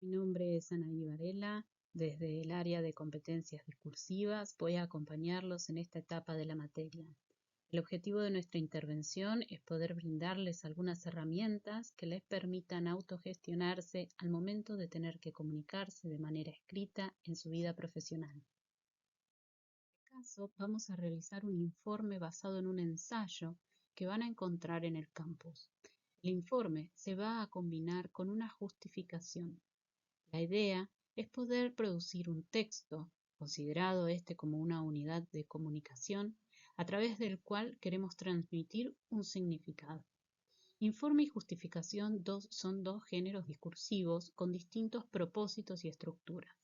Mi nombre es Anaí Varela. Desde el área de competencias discursivas voy a acompañarlos en esta etapa de la materia. El objetivo de nuestra intervención es poder brindarles algunas herramientas que les permitan autogestionarse al momento de tener que comunicarse de manera escrita en su vida profesional. En este caso, vamos a realizar un informe basado en un ensayo que van a encontrar en el campus. El informe se va a combinar con una justificación. La idea es poder producir un texto, considerado este como una unidad de comunicación, a través del cual queremos transmitir un significado. Informe y justificación son dos géneros discursivos con distintos propósitos y estructuras.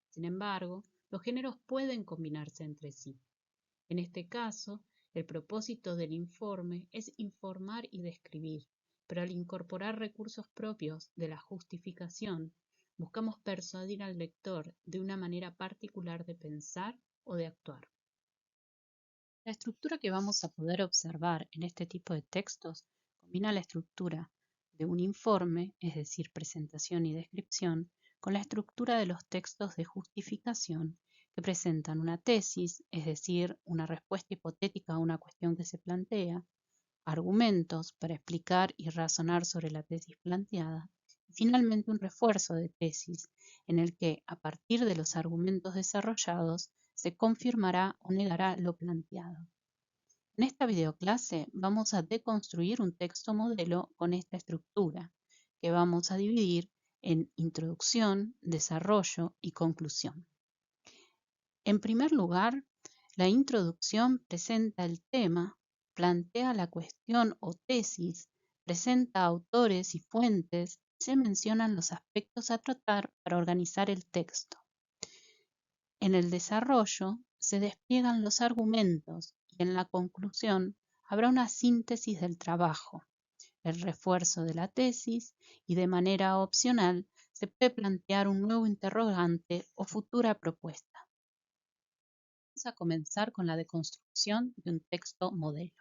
Sin embargo, los géneros pueden combinarse entre sí. En este caso, el propósito del informe es informar y describir, pero al incorporar recursos propios de la justificación, buscamos persuadir al lector de una manera particular de pensar o de actuar. La estructura que vamos a poder observar en este tipo de textos combina la estructura de un informe, es decir, presentación y descripción, con la estructura de los textos de justificación que presentan una tesis, es decir, una respuesta hipotética a una cuestión que se plantea, argumentos para explicar y razonar sobre la tesis planteada, y finalmente un refuerzo de tesis en el que, a partir de los argumentos desarrollados, se confirmará o negará lo planteado. En esta videoclase vamos a deconstruir un texto modelo con esta estructura, que vamos a dividir en introducción, desarrollo y conclusión. En primer lugar, la introducción presenta el tema, plantea la cuestión o tesis, presenta autores y fuentes y se mencionan los aspectos a tratar para organizar el texto. En el desarrollo se despliegan los argumentos y en la conclusión habrá una síntesis del trabajo, el refuerzo de la tesis y de manera opcional se puede plantear un nuevo interrogante o futura propuesta. Vamos a comenzar con la deconstrucción de un texto modelo.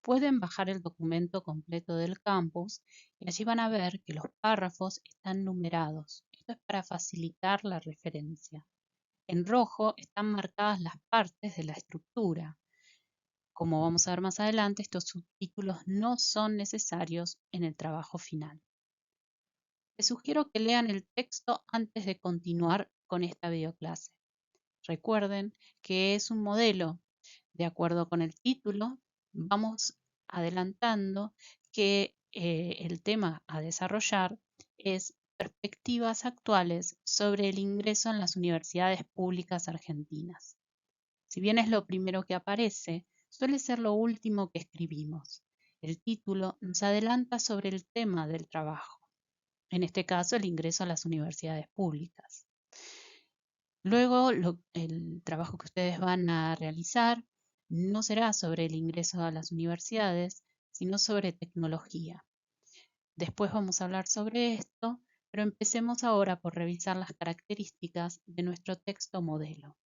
Pueden bajar el documento completo del campus y allí van a ver que los párrafos están numerados. Esto es para facilitar la referencia. En rojo están marcadas las partes de la estructura. Como vamos a ver más adelante, estos subtítulos no son necesarios en el trabajo final. Les sugiero que lean el texto antes de continuar con esta videoclase. Recuerden que es un modelo. De acuerdo con el título, vamos adelantando que el tema a desarrollar es perspectivas actuales sobre el ingreso en las universidades públicas argentinas. Si bien es lo primero que aparece, suele ser lo último que escribimos. El título nos adelanta sobre el tema del trabajo, en este caso el ingreso a las universidades públicas. Luego, el trabajo que ustedes van a realizar no será sobre el ingreso a las universidades, sino sobre tecnología. Después vamos a hablar sobre esto, pero empecemos ahora por revisar las características de nuestro texto modelo.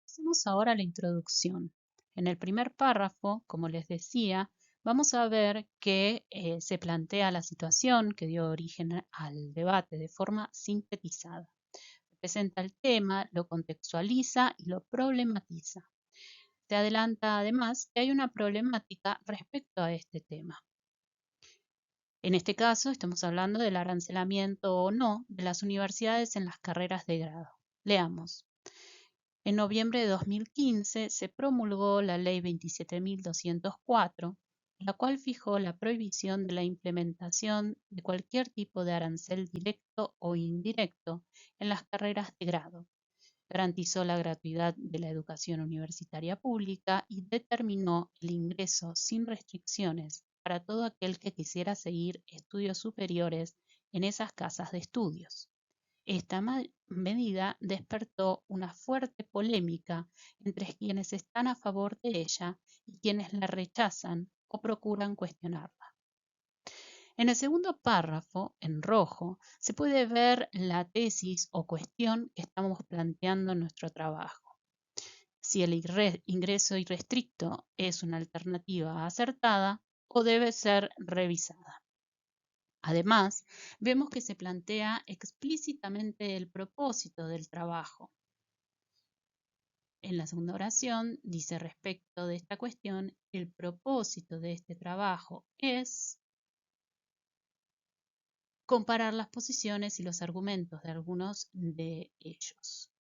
Hacemos ahora la introducción. En el primer párrafo, como les decía, vamos a ver que se plantea la situación que dio origen al debate de forma sintetizada. Presenta el tema, lo contextualiza y lo problematiza. Se adelanta además que hay una problemática respecto a este tema. En este caso estamos hablando del arancelamiento o no de las universidades en las carreras de grado. Leamos. En noviembre de 2015 se promulgó la Ley 27.204, la cual fijó la prohibición de la implementación de cualquier tipo de arancel directo o indirecto en las carreras de grado. Garantizó la gratuidad de la educación universitaria pública y determinó el ingreso sin restricciones para todo aquel que quisiera seguir estudios superiores en esas casas de estudios. Esta medida despertó una fuerte polémica entre quienes están a favor de ella y quienes la rechazan o procuran cuestionarla. En el segundo párrafo, en rojo, se puede ver la tesis o cuestión que estamos planteando en nuestro trabajo. Si el ingreso irrestricto es una alternativa acertada o debe ser revisada. Además, vemos que se plantea explícitamente el propósito del trabajo. En la segunda oración dice respecto de esta cuestión, el propósito de este trabajo es comparar las posiciones y los argumentos de algunos de ellos.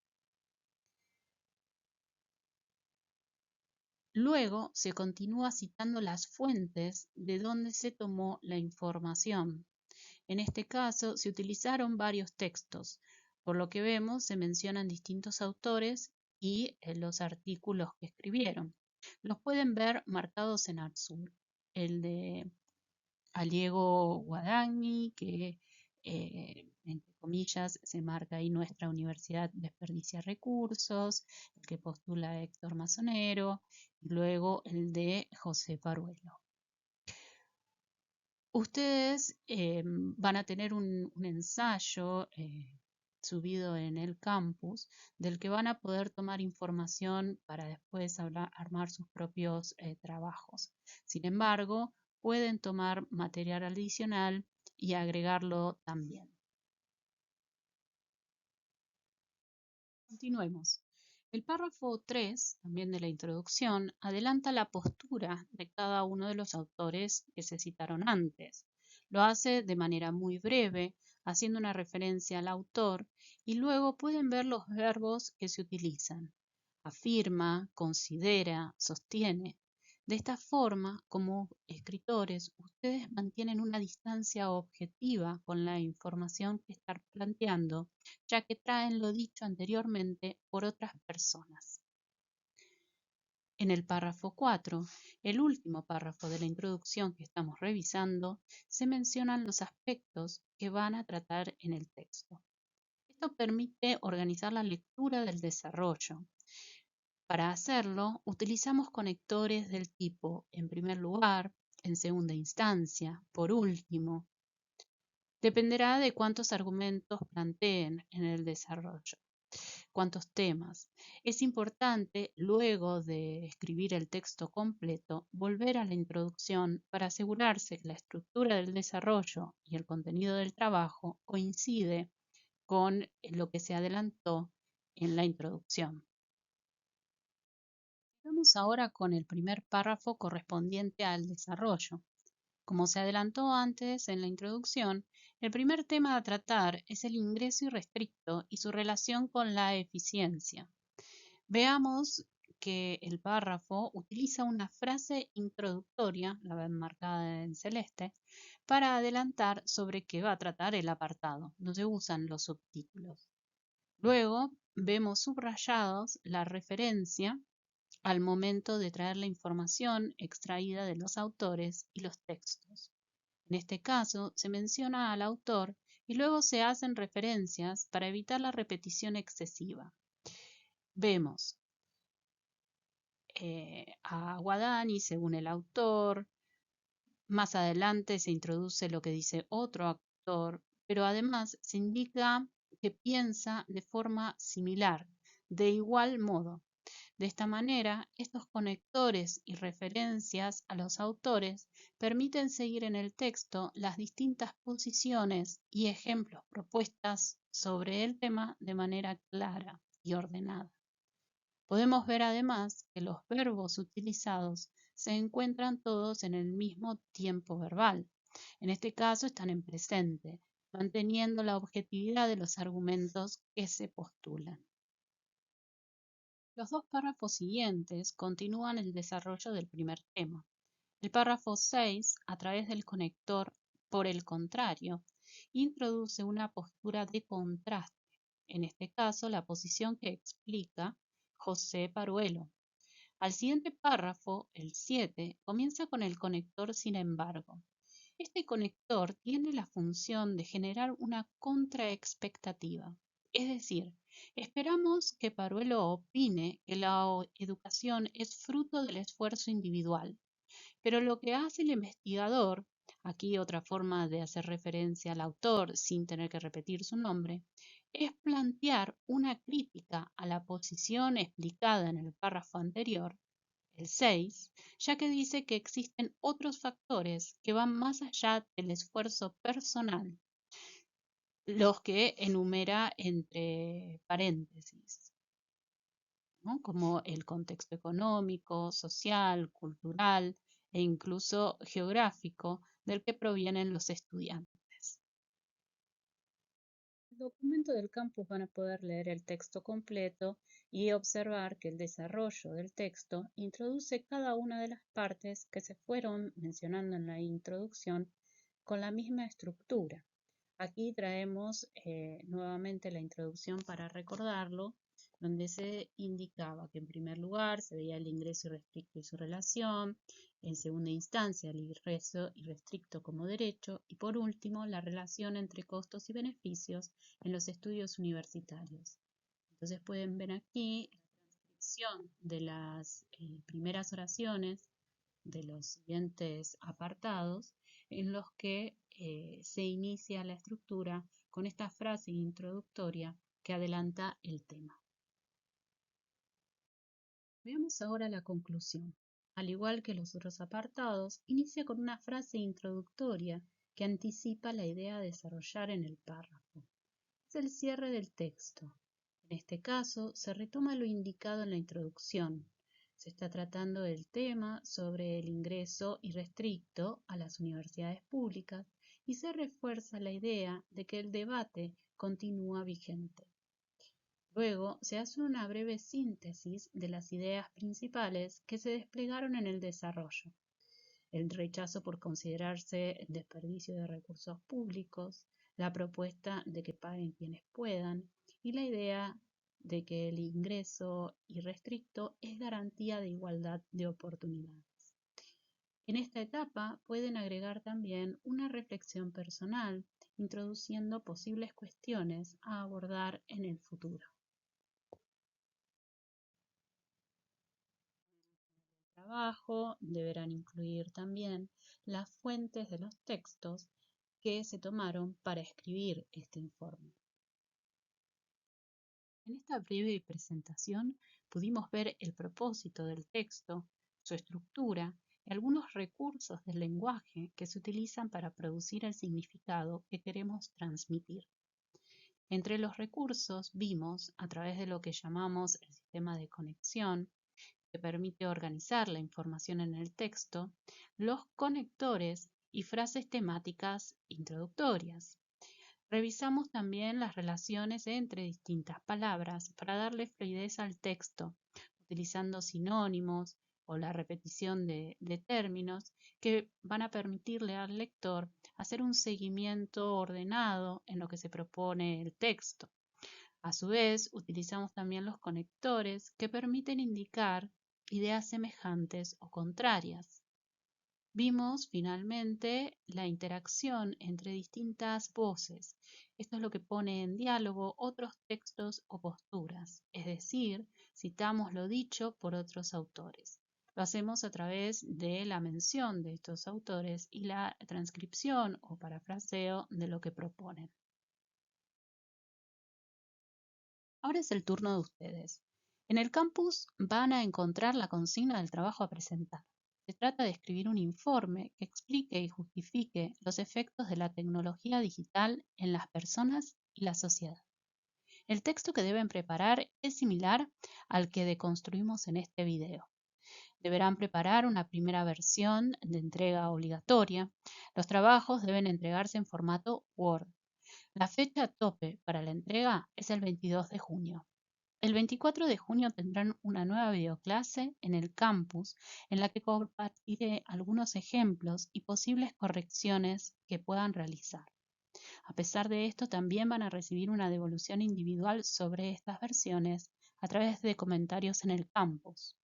Luego se continúa citando las fuentes de donde se tomó la información. En este caso se utilizaron varios textos, por lo que vemos se mencionan distintos autores y los artículos que escribieron. Los pueden ver marcados en azul. El de Aliego Guadagni, que entre comillas se marca ahí nuestra universidad desperdicia recursos, el que postula Héctor Mazonero, y luego el de José Paruelo. Ustedes van a tener un ensayo subido en el campus del que van a poder tomar información para después armar sus propios trabajos. Sin embargo, pueden tomar material adicional y agregarlo también. Continuemos. El párrafo 3, también de la introducción, adelanta la postura de cada uno de los autores que se citaron antes. Lo hace de manera muy breve, haciendo una referencia al autor, y luego pueden ver los verbos que se utilizan. Afirma, considera, sostiene. De esta forma, como escritores, ustedes mantienen una distancia objetiva con la información que están planteando, ya que traen lo dicho anteriormente por otras personas. En el párrafo 4, el último párrafo de la introducción que estamos revisando, se mencionan los aspectos que van a tratar en el texto. Esto permite organizar la lectura del desarrollo. Para hacerlo, utilizamos conectores del tipo en primer lugar, en segunda instancia, por último. Dependerá de cuántos argumentos planteen en el desarrollo, cuántos temas. Es importante, luego de escribir el texto completo, volver a la introducción para asegurarse que la estructura del desarrollo y el contenido del trabajo coincide con lo que se adelantó en la introducción. Vamos ahora con el primer párrafo correspondiente al desarrollo. Como se adelantó antes en la introducción, el primer tema a tratar es el ingreso irrestricto y su relación con la eficiencia. Veamos que el párrafo utiliza una frase introductoria, la ven marcada en celeste, para adelantar sobre qué va a tratar el apartado. No se usan los subtítulos. Luego vemos subrayados la referencia al momento de traer la información extraída de los autores y los textos. En este caso, se menciona al autor y luego se hacen referencias para evitar la repetición excesiva. Vemos a Guadagni según el autor, más adelante se introduce lo que dice otro autor, pero además se indica que piensa de forma similar, de igual modo. De esta manera, estos conectores y referencias a los autores permiten seguir en el texto las distintas posiciones y ejemplos propuestas sobre el tema de manera clara y ordenada. Podemos ver además que los verbos utilizados se encuentran todos en el mismo tiempo verbal. En este caso están en presente, manteniendo la objetividad de los argumentos que se postulan. Los dos párrafos siguientes continúan el desarrollo del primer tema. El párrafo 6, a través del conector por el contrario, introduce una postura de contraste, en este caso la posición que explica José Paruelo. Al siguiente párrafo, el 7, comienza con el conector sin embargo. Este conector tiene la función de generar una contraexpectativa, es decir, esperamos que Paruelo opine que la educación es fruto del esfuerzo individual, pero lo que hace el investigador, aquí otra forma de hacer referencia al autor sin tener que repetir su nombre, es plantear una crítica a la posición explicada en el párrafo anterior, el 6, ya que dice que existen otros factores que van más allá del esfuerzo personal, los que enumera entre paréntesis, ¿no? Como el contexto económico, social, cultural e incluso geográfico del que provienen los estudiantes. En el documento del campus van a poder leer el texto completo y observar que el desarrollo del texto introduce cada una de las partes que se fueron mencionando en la introducción con la misma estructura. Aquí traemos nuevamente la introducción para recordarlo, donde se indicaba que en primer lugar se veía el ingreso irrestricto y su relación, en segunda instancia el ingreso irrestricto como derecho y por último la relación entre costos y beneficios en los estudios universitarios. Entonces pueden ver aquí la transcripción de las primeras oraciones de los siguientes apartados en los que se inicia la estructura con esta frase introductoria que adelanta el tema. Veamos ahora la conclusión. Al igual que los otros apartados, inicia con una frase introductoria que anticipa la idea a desarrollar en el párrafo. Es el cierre del texto. En este caso, se retoma lo indicado en la introducción. Se está tratando del tema sobre el ingreso irrestricto a las universidades públicas y se refuerza la idea de que el debate continúa vigente. Luego se hace una breve síntesis de las ideas principales que se desplegaron en el desarrollo. El rechazo por considerarse desperdicio de recursos públicos, la propuesta de que paguen quienes puedan y la idea de que el ingreso irrestricto es garantía de igualdad de oportunidades. En esta etapa pueden agregar también una reflexión personal, introduciendo posibles cuestiones a abordar en el futuro. Trabajo deberán incluir también las fuentes de los textos que se tomaron para escribir este informe. En esta breve presentación pudimos ver el propósito del texto, su estructura y algunos recursos del lenguaje que se utilizan para producir el significado que queremos transmitir. Entre los recursos vimos, a través de lo que llamamos el sistema de conexión, que permite organizar la información en el texto, los conectores y frases temáticas introductorias. Revisamos también las relaciones entre distintas palabras para darle fluidez al texto, utilizando sinónimos o la repetición de términos que van a permitirle al lector hacer un seguimiento ordenado en lo que se propone el texto. A su vez, utilizamos también los conectores que permiten indicar ideas semejantes o contrarias. Vimos finalmente la interacción entre distintas voces. Esto es lo que pone en diálogo otros textos o posturas, es decir, citamos lo dicho por otros autores. Lo hacemos a través de la mención de estos autores y la transcripción o parafraseo de lo que proponen. Ahora es el turno de ustedes. En el campus van a encontrar la consigna del trabajo a presentar. Se trata de escribir un informe que explique y justifique los efectos de la tecnología digital en las personas y la sociedad. El texto que deben preparar es similar al que deconstruimos en este video. Deberán preparar una primera versión de entrega obligatoria. Los trabajos deben entregarse en formato Word. La fecha tope para la entrega es el 22 de junio. El 24 de junio tendrán una nueva videoclase en el campus en la que compartiré algunos ejemplos y posibles correcciones que puedan realizar. A pesar de esto, también van a recibir una devolución individual sobre estas versiones a través de comentarios en el campus.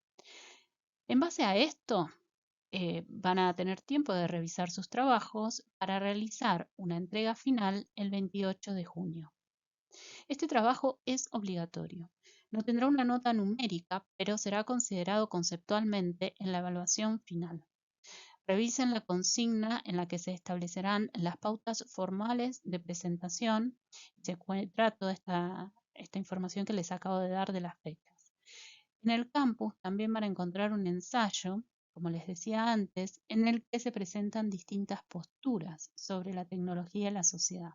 En base a esto, van a tener tiempo de revisar sus trabajos para realizar una entrega final el 28 de junio. Este trabajo es obligatorio. No tendrá una nota numérica, pero será considerado conceptualmente en la evaluación final. Revisen la consigna en la que se establecerán las pautas formales de presentación. Se encuentra toda esta información que les acabo de dar de las fechas. En el campus también van a encontrar un ensayo, como les decía antes, en el que se presentan distintas posturas sobre la tecnología y la sociedad.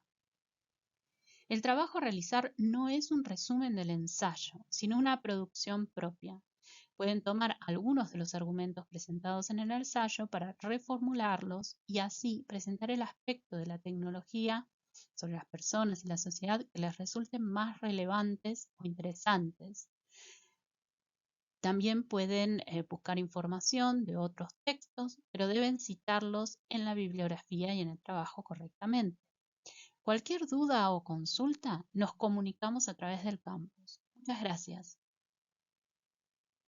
El trabajo a realizar no es un resumen del ensayo, sino una producción propia. Pueden tomar algunos de los argumentos presentados en el ensayo para reformularlos y así presentar el aspecto de la tecnología sobre las personas y la sociedad que les resulten más relevantes o interesantes. También pueden buscar información de otros textos, pero deben citarlos en la bibliografía y en el trabajo correctamente. Cualquier duda o consulta, nos comunicamos a través del campus. Muchas gracias.